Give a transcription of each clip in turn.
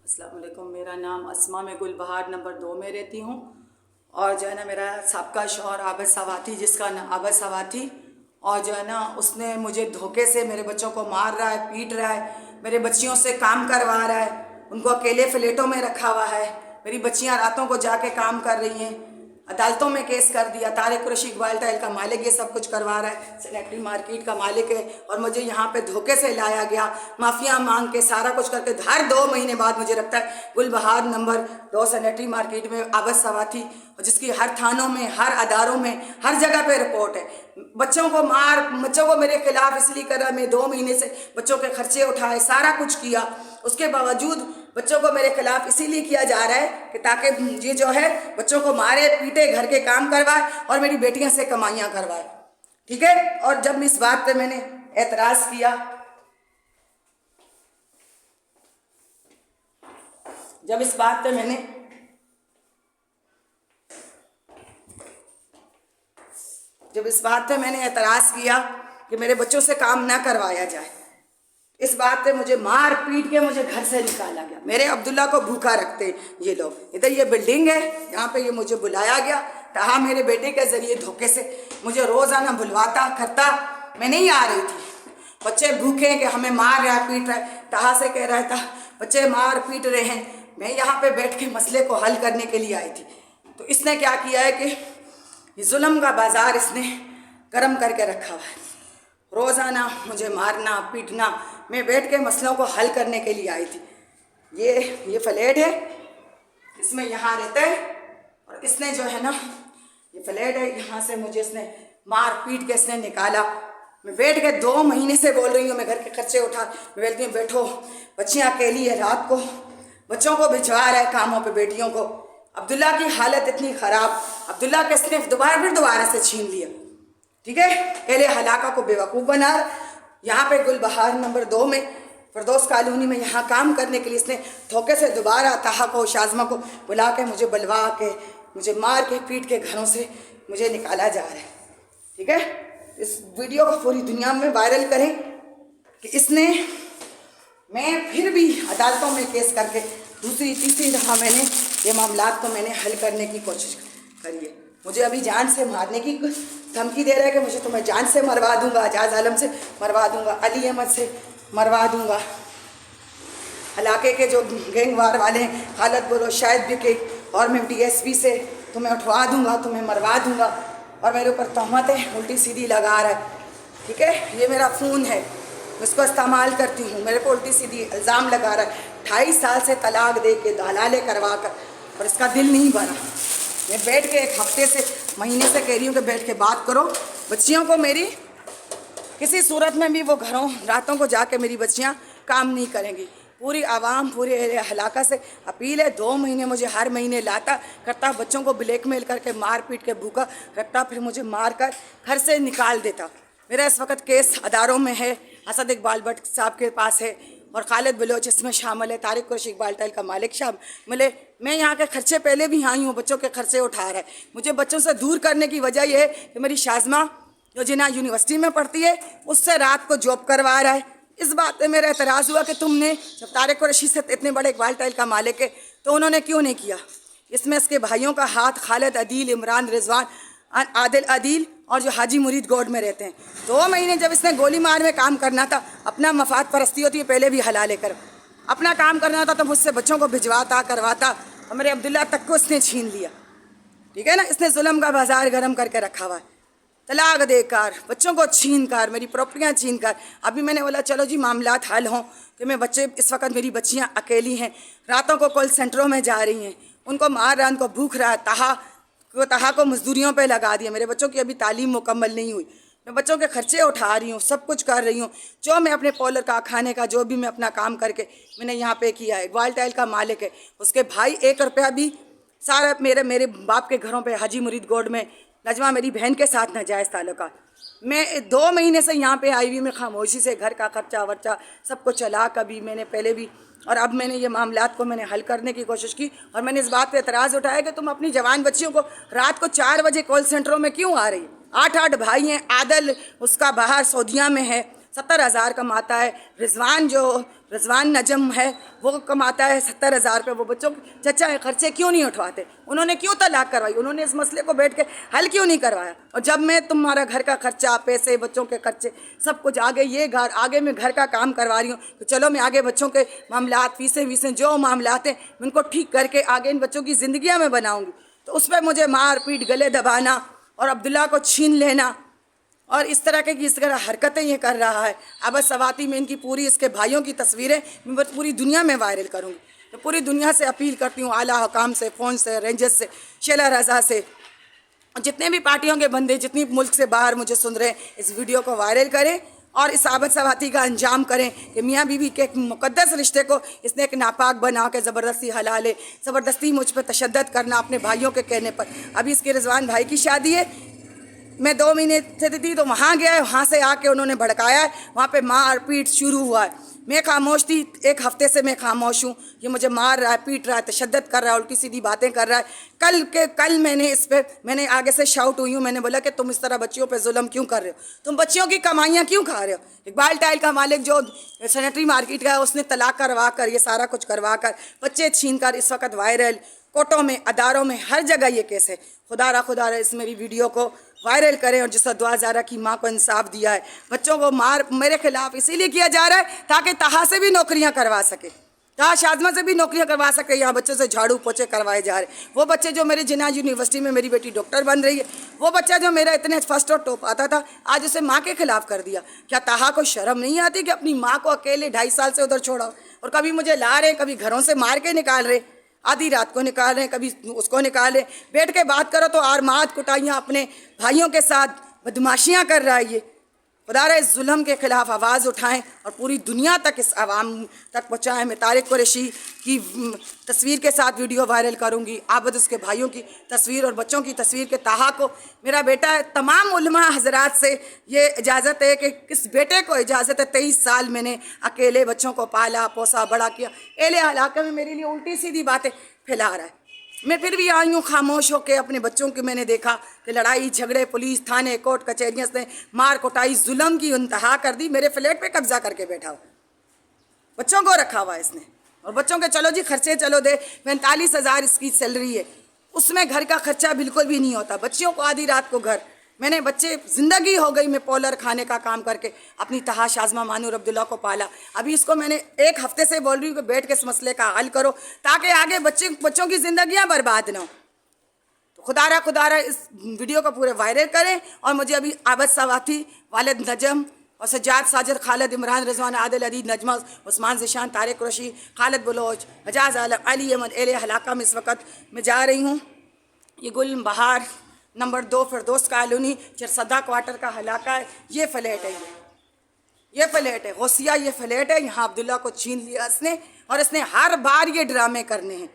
अस्सलाम वालेकुम। मेरा नाम अस्मा में गुलबहार नंबर 2 में रहती हूँ। और जो है ना मेरा सबका शौहर आबिद सवाती, जिसका नाम आबिद सवाती, और जो है ना उसने मुझे धोखे से मेरे बच्चों को मार रहा है, पीट रहा है, मेरे बच्चियों से काम करवा रहा है, उनको अकेले फ्लैटों में रखा हुआ है। मेरी बच्चियाँ रातों को जाके काम कर रही हैं। अदालतों में केस कर दिया। तारिक कुरैशी इकबाल टाइल का मालिक ये सब कुछ करवा रहा है, सैनिटरी मार्केट का मालिक है, और मुझे यहाँ पे धोखे से लाया गया, माफिया मांग के सारा कुछ करके। हर 2 महीने बाद मुझे रखता है गुलबहार नंबर 2 सैनिटरी मार्केट में आबिद सवाती, जिसकी हर थानों में, हर अदारों में, हर जगह पे रिपोर्ट है। बच्चों को मेरे खिलाफ इसलिए कर रहा है। मैं 2 महीने से बच्चों के खर्चे उठाए, सारा कुछ किया, उसके बावजूद बच्चों को मेरे खिलाफ इसीलिए किया जा रहा है कि ताकि ये जो है बच्चों को मारे पीटे, घर के काम करवाए और मेरी बेटियां से कमाइयां करवाए। ठीक है। और जब इस बात पे मैंने एतराज़ किया, जब इस बात पे मैंने एतराज़ किया कि मेरे बच्चों से काम ना करवाया जाए, इस बात पे मुझे मार पीट के मुझे घर से निकाला गया। मेरे अब्दुल्ला को भूखा रखते ये लोग। इधर ये बिल्डिंग है, यहाँ पे ये मुझे बुलाया गया, तहा मेरे बेटे के ज़रिए धोखे से मुझे रोज़ाना बुलवाता करता। मैं नहीं आ रही थी। बच्चे भूखे कि हमें मार रहा है, पीट रहा है, तहा से कह रहा था बच्चे मार पीट रहे हैं। मैं यहाँ पे बैठ के मसले को हल करने के लिए आई थी। तो इसने क्या किया है कि जुल्म का बाज़ार इसने गर्म करके रखा हुआ है। रोज़ाना मुझे मारना पीटना। मैं बैठ के मसलों को हल करने के लिए आई थी। ये फ्लैट है, इसमें यहाँ रहता है, और इसने जो है ना ये फ्लैट है, यहाँ से मुझे इसने मार पीट के इसने निकाला। मैं बैठ के 2 महीने से बोल रही हूँ मैं घर के खर्चे उठा। मैं बोलती हूँ बैठो, बच्चियाँ अकेली है, रात को बच्चों को भिजवा रहा है कामों पे, बेटियों को। अब्दुल्ला की हालत इतनी ख़राब, अब्दुल्ला के इसने दोबारा से छीन लिया। ठीक है। पहले हलाका को बेवकूफ़ बना, यहाँ पे गुलबहार नंबर 2 में फिरदौस कॉलोनी में यहाँ काम करने के लिए इसने धोखे से दोबारा ताहा को, शाज़मा को बुला के मुझे बुलवा के, मुझे मार के पीट के घरों से मुझे निकाला जा रहा है। ठीक है। इस वीडियो को पूरी दुनिया में वायरल करें कि मैं फिर भी अदालतों में केस करके दूसरी तीसरी दफ़ा मैंने ये मामलात को मैंने हल करने की कोशिश करी है। मुझे अभी जान से मारने की धमकी दे रहा है कि मुझे तुम्हें जान से मरवा दूंगा, एजाज आलम से मरवा दूंगा, अली अहमद से मरवा दूंगा, इलाके के जो गैंगवार वाले हैं खालिद बोलो शायद भी के, और मैं DSP से तुम्हें उठवा दूंगा, तुम्हें मरवा दूंगा, और मेरे ऊपर तहमतें उल्टी सीधी लगा रहा है। ठीक है। ये मेरा फ़ोन है, मैं उसको इस्तेमाल करती हूँ, मेरे को उल्टी सीधी इल्ज़ाम लगा रहा है। 28 साल से तलाक दे के दलाले करवा कर, और इसका दिल नहीं बना। मैं बैठ के 1 हफ्ते से, महीने से कह रही हूँ कि बैठ के बात करो। बच्चियों को मेरी किसी सूरत में भी वो घरों रातों को जाके मेरी बच्चियाँ काम नहीं करेंगी। पूरी आवाम, पूरे इलाका से अपील है। 2 महीने मुझे हर महीने लाता करता, बच्चों को ब्लैकमेल करके मार पीट के भूखा रखता, फिर मुझे मार कर घर से निकाल देता। मेरा इस वक्त केस अदारों में है, असद इकबाल भट्ट साहब के पास है, और खालिद बलोच इसमें शामिल है, तारिक कुरैशी इकबाल टाइल का मालिक शामिल है। मैं यहाँ के खर्चे पहले भी आई हूँ, बच्चों के खर्चे उठा रहा है। मुझे बच्चों से दूर करने की वजह यह है कि मेरी शाज़मा जो जिना यूनिवर्सिटी में पढ़ती है, उससे रात को जॉब करवा रहा है। इस बात पे मेरा एतराज़ हुआ कि तुमने, जब तारिक कुरैशी से इतने बड़े इकबाल टाइल का मालिक है, तो उन्होंने क्यों नहीं किया। इसमें इसके भाइयों का हाथ, खालिद अदील, इमरान रिजवान, आदिल अदील, और जो हाजी मुरीद गौड में रहते हैं। 2 महीने जब इसने गोली मार में काम करना था, अपना मफाद परस्ती होती है पहले भी हला लेकर, अपना काम करना था, तो मुझसे बच्चों को भिजवाता करवाता, और मेरे अब्दुल्ला तक को इसने छीन लिया। ठीक है ना। इसने जुल्म का बाजार गर्म करके रखा हुआ है, तलाक देकर, बच्चों को छीन कर, मेरी प्रॉपर्टियाँ छीन कर। अभी मैंने बोला चलो जी मामलात हल हों, कि मैं बच्चे, इस वक्त मेरी बच्चियाँ अकेली हैं, रातों को कॉल सेंटरों में जा रही हैं, उनको मार रहा है, उनको भूख रहा है, तहा को मजदूरियों पे लगा दिया। मेरे बच्चों की अभी तालीम मुकम्मल नहीं हुई, मैं बच्चों के खर्चे उठा रही हूँ, सब कुछ कर रही हूँ, जो मैं अपने पॉलर का, खाने का, जो भी मैं अपना काम करके मैंने यहाँ पे किया है। इकबाल टाइल का मालिक है, उसके भाई 1 रुपया भी सारा मेरे बाप के घरों पे, हाजी मुरीद गौड में नजमा मेरी बहन के साथ नाजायज़ ताल्लुकात। मैं 2 महीने से यहाँ पे आई हुई, मैं खामोशी से घर का खर्चा वर्चा सब कुछ चला, कभी मैंने पहले भी, और अब मैंने ये मामलात को मैंने हल करने की कोशिश की। और मैंने इस बात पे एतराज़ उठाया कि तुम अपनी जवान बच्चियों को रात को 4 बजे कॉल सेंटरों में क्यों आ रही। 8 भाई हैं। आदल उसका बाहर सऊदीया में है, 70,000 कमाता है। रिजवान नजम है वो कमाता है 70,000 रुपये। वो बच्चों के चचा है, खर्चे क्यों नहीं उठवाते? उन्होंने क्यों तलाक करवाई? उन्होंने इस मसले को बैठ के हल क्यों नहीं करवाया? और जब मैं तुम्हारा घर का खर्चा, पैसे, बच्चों के खर्चे सब कुछ आगे मैं घर का काम करवा रही हूँ, तो चलो मैं आगे बच्चों के मामलात, फीसें जो मामलात हैं मैं उनको ठीक करके आगे इन बच्चों की ज़िंदगियाँ में बनाऊँगी। तो उस पर मुझे मार पीट, गले दबाना और अब्दुल्ला को छीन लेना और इस तरह हरकतें ये कर रहा है। अब सवाती में इनकी पूरी, इसके भाइयों की तस्वीरें मैं पूरी दुनिया में वायरल करूँगी। तो पूरी दुनिया से अपील करती हूँ, आला हुकाम से, फ़ोन से, रेंजर्स से, शेला रज़ा से, जितने भी पार्टियों के बंदे, जितनी मुल्क से बाहर मुझे सुन रहे हैं, इस वीडियो को वायरल करें और इस आबद सवाती का अंजाम करें कि मियाँ बीवी के एक मुक़द्दस रिश्ते को इसने एक नापाक बना के ज़बरदस्ती हलाले, ज़बरदस्ती मुझ पर तशद्दुद करना अपने भाइयों के कहने पर। अभी इसके रिजवान भाई की शादी है, मैं 2 महीने से थी तो वहाँ गया है, वहाँ से आके उन्होंने भड़काया है, वहाँ पे मार पीट शुरू हुआ है। मैं खामोश थी, 1 हफ्ते से मैं खामोश हूँ। ये मुझे मार रहा है, पीट रहा है, तशद्दुद कर रहा है, उल्टी सीधी बातें कर रहा है। कल मैंने आगे से शाउट हुई हूँ, मैंने बोला कि तुम इस तरह बच्चियों पे जुल्म क्यों कर रहे हो? तुम बच्चियों की कमाइयाँ क्यों खा रहे हो? इकबाल टाइल का मालिक जो सैनिटरी मार्केट का है, उसने तलाक करवा कर, ये सारा कुछ करवा कर, बच्चे छीन कर इस वक्त वायरल कोर्टों में, अदारों में, हर जगह ये केस है। खुदा रहा इस मेरी वीडियो को वायरल करें और जिस दुआ ज़ारा की माँ को इंसाफ दिया है। बच्चों को मार मेरे खिलाफ इसीलिए किया जा रहा है ताकि तहा से भी नौकरियां करवा सके, तहा शाज़मा से भी नौकरियां करवा सके। यहाँ बच्चों से झाड़ू पोछे करवाए जा रहे। वो बच्चे जो मेरे जिन्ना यूनिवर्सिटी में मेरी बेटी डॉक्टर बन रही है, वो बच्चा जो मेरा इतने फर्स्ट और टॉप आता था, आज उसे माँ के खिलाफ कर दिया। क्या तहा को शर्म नहीं आती कि अपनी माँ को अकेले 2.5 साल से उधर छोड़ा? और कभी मुझे ला रहे, कभी घरों से मार के निकाल रहे, आधी रात को निकाल रहे हैं, कभी उसको निकाल रहे। बैठ के बात करो तो आरमाद कुटाइयाँ अपने भाइयों के साथ बदमाशियाँ कर रहा है। ये खुदा इस जुल्म के ख़िलाफ़ आवाज़ उठाएं और पूरी दुनिया तक इस आवाम तक पहुँचाएँ। मैं तारिक कुरैशी की तस्वीर के साथ वीडियो वायरल करूँगी, आबद उसके भाइयों की तस्वीर और बच्चों की तस्वीर के ताहा को मेरा बेटा है। तमाम उलमा हजरात से ये इजाज़त है कि किस बेटे को इजाज़त है, 23 साल मैंने अकेले बच्चों को पाला पोसा बड़ा किया, एले इलाके में मेरे लिए उल्टी सीधी बातें फैला रहा है। मैं फिर भी आई हूँ खामोश होकर। अपने बच्चों की मैंने देखा कि लड़ाई झगड़े, पुलिस, थाने, कोर्ट कचहरियों से मार कुटाई, जुल्म की इंतहा कर दी। मेरे फ्लैट पे कब्जा करके बैठा हुआ, बच्चों को रखा हुआ इसने। और बच्चों के चलो जी खर्चे चलो दे, 45,000 इसकी सैलरी है, उसमें घर का खर्चा बिल्कुल भी नहीं होता। बच्चियों को आधी रात को घर, मैंने बच्चे ज़िंदगी हो गई मैं पॉलर खाने का काम करके अपनी तहा शाज़मा मानूर अब्दुल्ला को पाला। अभी इसको मैंने 1 हफ्ते से बोल रही हूँ कि बैठ के इस मसले का हल करो ताकि आगे बच्चों की ज़िंदगियाँ बर्बाद ना हो। तो खुदारा इस वीडियो को पूरे वायरल करें। और मुझे अभी आबद सवाती, वालिद नजम और सज्जाद, साजिद, खालिद, इमरान, रिजवान, आदिल, अदीद, नजमा, उस्मान, ज़िशान, तारिक कुरैशी, खालिद बलोच, हजाज आलम, अली अहमद, एले हलाका में इस वक्त मैं जा रही हूँ। ये गुल बहार नंबर 2 फिरदौस कॉलोनी, चरसदा क्वार्टर का हलाका है। ये फ्लैट है, ये फ्लैट है गौसिया, ये फ्लैट है। यहाँ अब्दुल्ला को छीन लिया इसने और इसने हर बार ये ड्रामे करने हैं।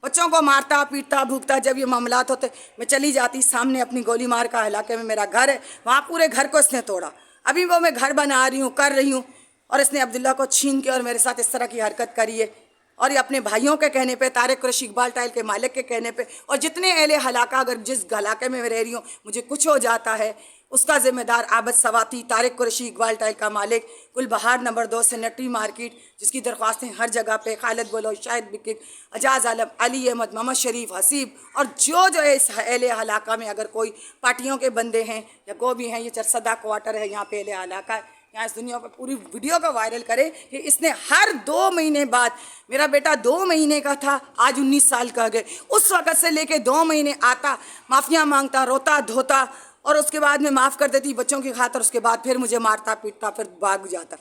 बच्चों को मारता पीटता भूखता। जब ये मामलात होते मैं चली जाती सामने अपनी गोली मार का इलाके में मेरा घर है, वहाँ पूरे घर को इसने तोड़ा। अभी वो मैं घर बना रही हूँ, कर रही हूँ, और इसने अब्दुल्ला को छीन के और मेरे साथ इस तरह की हरकत करी है। और ये अपने भाइयों के कहने पे, तारिक कुरैशी, इकबाल टाइल के मालिक के कहने पे, और जितने एले हलाका, अगर जिस इलाके में मैं रह रही हूँ मुझे कुछ हो जाता है उसका जिम्मेदार आबद सवाती, तारिक कुरैशी, इकबाल टाइल का मालिक, गुलबहार नंबर 2 सैनिटरी मार्केट, जिसकी दरख्वास्तें हर जगह पे, खालिद बलोच, शाहिद बिकिक, अजाज आलम, अली अहमद, मोहम्मद शरीफ, हसीब, और जो है इस एले हलाका में अगर कोई पार्टियों के बंदे हैं या कोई भी हैं, ये चरसदा क्वार्टर है, यहाँ पे एले हलाका है, यहाँ इस दुनिया पर पूरी वीडियो का वायरल करे कि इसने हर 2 महीने बाद, मेरा बेटा 2 महीने का था, आज 19 साल का गए, उस वक़्त से लेके 2 महीने आता, माफ़ियाँ मांगता, रोता धोता, और उसके बाद में माफ़ कर देती बच्चों की खातर। उसके बाद फिर मुझे मारता पीटता, फिर भाग जाता।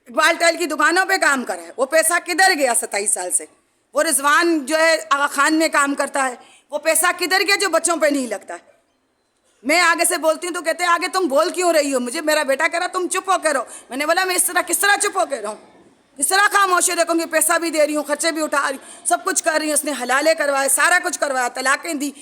इकबाल टाइल की दुकानों पे काम करा है, वो पैसा किधर गया 27 साल से? वो रिजवान जो है आगा खान में काम करता है, वो पैसा किधर गया जो बच्चों पे नहीं लगता है? मैं आगे से बोलती हूँ तो कहते हैं आगे तुम बोल क्यों रही हो? मुझे मेरा बेटा कह रहा तुम चुप हो करो। मैंने बोला मैं इस तरह किस तरह चुप हो कह रहा हूँ, किस तरह खामोशी रखूँगी? पैसा भी दे रही हूँ, खर्चे भी उठा रही हूँ, सब कुछ कर रही हूँ। उसने हलाले करवाए, सारा कुछ करवाया, तलाक़ें दी।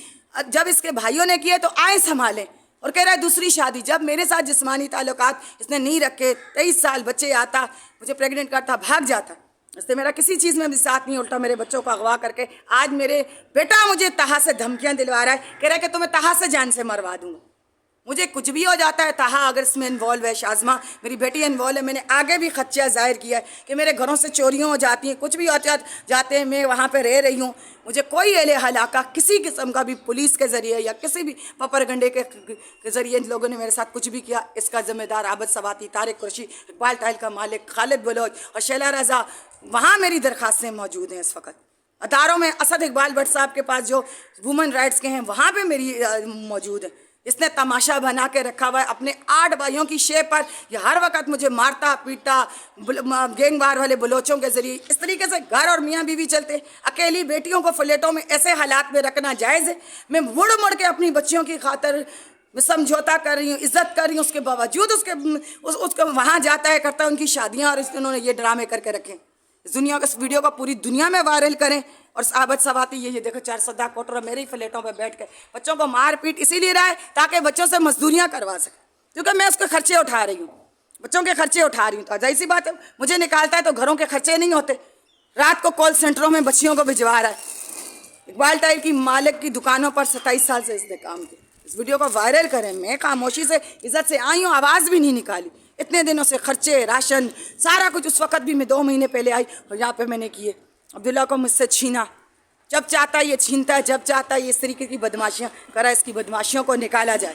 जब इसके भाइयों ने किए तो आए संभालें, और कह रहा है दूसरी शादी। जब मेरे साथ जिस्मानी ताल्लुकात इसने नहीं रखे, 23 साल बच्चे आता, मुझे प्रेग्नेंट करता, भाग जाता। इससे मेरा किसी चीज़ में भी साथ नहीं, उल्टा मेरे बच्चों को अगवा करके आज मेरे बेटा मुझे तहा से धमकियाँ दिलवा रहा है, कह रहा है कि तुम्हें तहा से जान से मरवा दूँगा। मुझे कुछ भी हो जाता है, ताहा अगर इसमें इन्वॉल्व है, शाज़मा मेरी बेटी इन्वॉल्व है। मैंने आगे भी खदशा ज़ाहिर किया है कि मेरे घरों से चोरियाँ हो जाती हैं, कुछ भी हो जाते हैं, मैं वहाँ पे रह रही हूँ। मुझे कोई एले हलाका किसी किस्म का भी पुलिस के ज़रिए या किसी भी पपरगंडे के ज़रिए इन लोगों ने मेरे साथ कुछ भी किया, इसका ज़िम्मेदार आबद सवाती, तारिक कुरैशी, इकबाल टाइल का मालिक, खालिद बलोच और शैला रज़ा, वहाँ मेरी दरख्वास्तें मौजूद हैं इस वक्त। अदारों में असद इकबाल भट्ट साहब के पास जो वुमेन राइट्स के हैं, वहाँ पे मेरी मौजूद है। इसने तमाशा बना के रखा हुआ है अपने 8 भाइयों की शेप पर। ये हर वक्त मुझे मारता पीटता, गैंगवार वाले बलोचों के जरिए। इस तरीके से घर और मियाँ बीवी चलते। अकेली बेटियों को फ्लैटों में ऐसे हालात में रखना जायज़ है? मैं मुड़ मुड़ के अपनी बच्चियों की खातर समझौता कर रही हूँ, इज्जत कर रही हूँ, उसके बावजूद उसके वहाँ जाता है, करता है उनकी शादियाँ, और उन्होंने ये ड्रामे करके रखे। इस वीडियो को पूरी दुनिया में वायरल करें। और आबद सवाती ये देखो 410 कोटर मेरे ही फ्लैटों पे बैठ के बच्चों को मार पीट इसीलिए रहा है ताकि बच्चों से मजदूरियां करवा सके, क्योंकि मैं उसके खर्चे उठा रही हूँ, बच्चों के खर्चे उठा रही हूँ। तो जाहिर सी बात है, मुझे निकालता है तो घरों के खर्चे नहीं होते। रात को कॉल सेंटरों में बच्चियों को भिजवा रहा है। इकबाल टाइल की मालिक की दुकानों पर 27 साल से इसने काम किया। इस वीडियो को वायरल करें। मैं खामोशी से इज्जत से आई हूँ, आवाज़ भी नहीं निकाली। इतने दिनों से खर्चे, राशन, सारा कुछ उस वक्त भी मैं 2 महीने पहले आई और यहाँ पे मैंने किए। अब्दुल्ला को मुझसे छीना, जब चाहता है ये छीनता है, जब चाहता है ये इस तरीके की बदमाशियाँ करा, इसकी बदमाशियों को निकाला जाए।